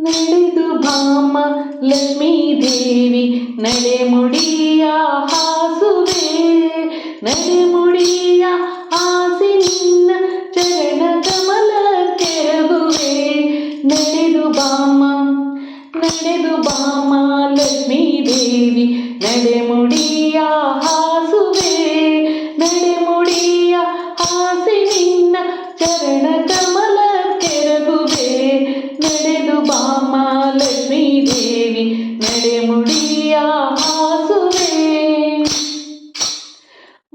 ನಡೆದು ಬಾಮ ಲಕ್ಷ್ಮೀ ದೇವಿ ನಡೆಮುಡಿಯ ಹಾಸುವೆ ನಡೆಮುಡಿಯ ಹಾಸಿ ನಿನ್ನ ಚರಣ ಕಮಲ ಕೆರಗುವೆ ನಡೆದು ಬಾಮ ಲಕ್ಷ್ಮೀ ದೇವಿ ನಡೆಮುಡಿಯ ಹಾಸುವೆ ನಡೆಮುಡಿಯ ಹಾಸಿ ನಿನ್ನ ಚರಣ ಕಮಲ ಕೆರಗುವೆ ನಡೆದು ಬಾಮ ಲಕ್ಷ್ಮೀ ದೇವಿ ನಡೆಮುಡಿಯ ಹಾಸುವೆ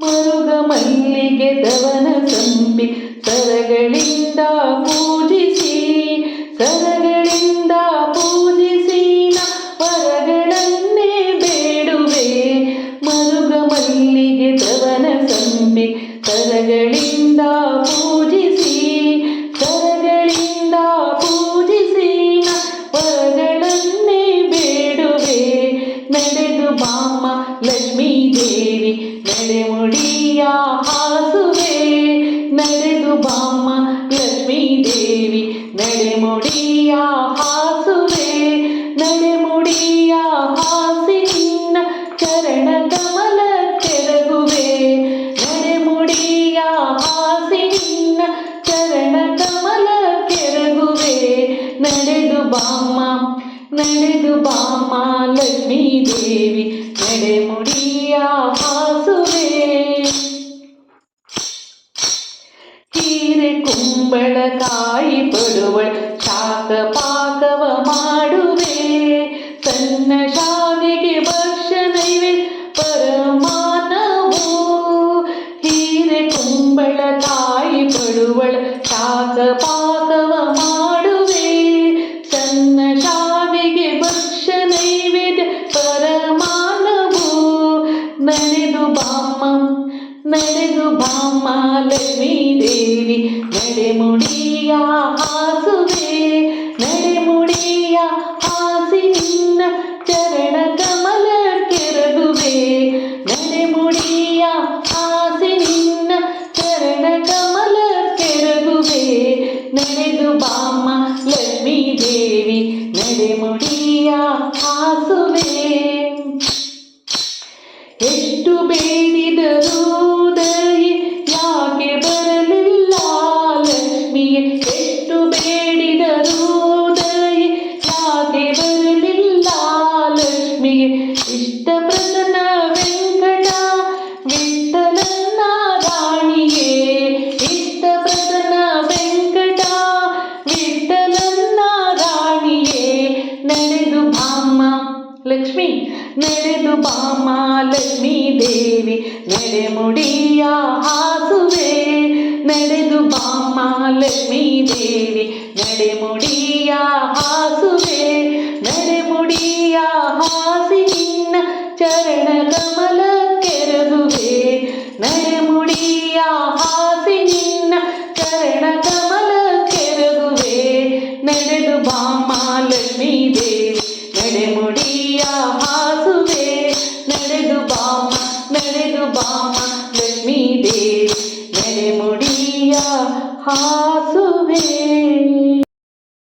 ಮರುಗ ಮಲ್ಲಿಗೆ ದವನ ಸಂಪಿ ಸರಗಳಿಂದ ಪೂಜಿಸಿ ವರಗಳನ್ನೇ ಬೇಡುವೆ ಮರುಗ ಮಲ್ಲಿಗೆ ದವನ ಸಂಪಿ ಸರಗಳಿಂದ ಪೂಜಿಸಿ ವರಗಳನ್ನೇ ಬೇಡುವೆ ನಡೆದು ಬಾಮ ಲಕ್ಷ್ಮೀ ದೇವಿ ನಡೆಮುಡಿಯ ಹಾಸುವೆ ನಡೆದು ಬಾಮ ಲಕ್ಷ್ಮೀ ದೇವಿ ನಡೆಮುಡಿಯ ಹಾಸುವೆ ನಡೆಮುಡಿಯ ಹಾಸಿ ನಿನ್ನ ಚರಣ ಕಮಲ ಕೆರಗುವೆ ನಡೆಮುಡಿಯ ಹಾಸಿ ನಿನ್ನ ಚರಣ ಕಮಲ ಕೆರಗುವೆ ನಡೆದು ಬಾಮ ಲಕ್ಷ್ಮೀ ದೇವಿ ನಡೆಮುಡಿಯ ಹಾಸುವೆ ಹೀರೆ ಕುಂಬಳಕಾಯಿ ಪಡುವಳ ಶಾಖ ಪಾಕವ ಮಾಡುವೆ ಸಣ್ಣ ಶಾವಿಗೆ ಭಕ್ಷ ನೈವೇದ್ಯ ಪರಮಾನವು ಹೀರೆ ಕುಂಬಳಕಾಯಿ ಪಡುವಳ ಶಾಖ ಪಾಕವ ಮಾಡುವೆ ಸಣ್ಣ ಶಾವಿಗೆ ಭಕ್ಷ ನೈವೇದ್ಯ ಪರಮಾನವು ನಡೆದು ಬಾಮ ಲಕ್ಷ್ಮೀ ದೇವಿ ನಡೆಮುಡಿಯ ಹಾಸುವೆ ನಡೆಮುಡಿಯ ಹಾಸಿ ನಿನ್ನ ಚರಣ ಕಮಲ ಕೆರಗುವೆ ನಡೆಮುಡಿಯ ಹಾಸಿ ನಿನ್ನ ಚರಣ ಕಮಲ ಕೆರಗುವೆ ನಡೆದು ಬಾಮ ಲಕ್ಷ್ಮೀ ದೇವಿ ನಡೆಮುಡಿಯ ಹಾಸುವೆ ಎಷ್ಟು ಬೇಡಿದರೂ ಯಾಕೆ ಬರಲಿಲ್ಲ ಲಕ್ಷ್ಮಿಯೇ ಎಷ್ಟು ಬೇಡಿದರೂ ಯಾಕೆ ಬರಲಿಲ್ಲ ಲಕ್ಷ್ಮಿಯೇ ಇಷ್ಟಪ್ರಸನ್ನ ವೆಂಕಟ ವಿಠಲನ ರಾಣಿಯೇ ಇಷ್ಟಪ್ರಸನ್ನ ವೆಂಕಟ ವಿಠಲನ ರಾಣಿಯೇ ನಡೆದು ಬಾಮ ಲಕ್ಷ್ಮೀ ನಡೆದು ಬಾಮ ಲಕ್ಷ್ಮೀ ದೇವಿ ನಡೆಮುಡಿಯ ಹಾಸುವೆ ನಡೆದು ಬಾಮ ಲಕ್ಷ್ಮೀ ದೇವಿ ನಡೆಮುಡಿಯ ಹಾಸುವೆ ನಡೆಮುಡಿಯ ಹಾಸಿ ನಿನ್ನ ಚರಣ ಕಮಲ ಕೆರಗುವೆ ನಡೆಮುಡಿಯ ಹಾಸಿ ನಿನ್ನ ಚರಣ ಕಮಲ ಕೆರಗುವೆ ನಡೆದು ಬಾಮ ಲಕ್ಷ್ಮೀ ದೇವಿ ನಡೆಮುಡಿಯ ಹಾಸುವೆ ನಡೆದು ಬಾಮ ಲಕ್ಷ್ಮೀ ದೇವಿ ನಡೆಮುಡಿಯ ಹಾಸುವೆ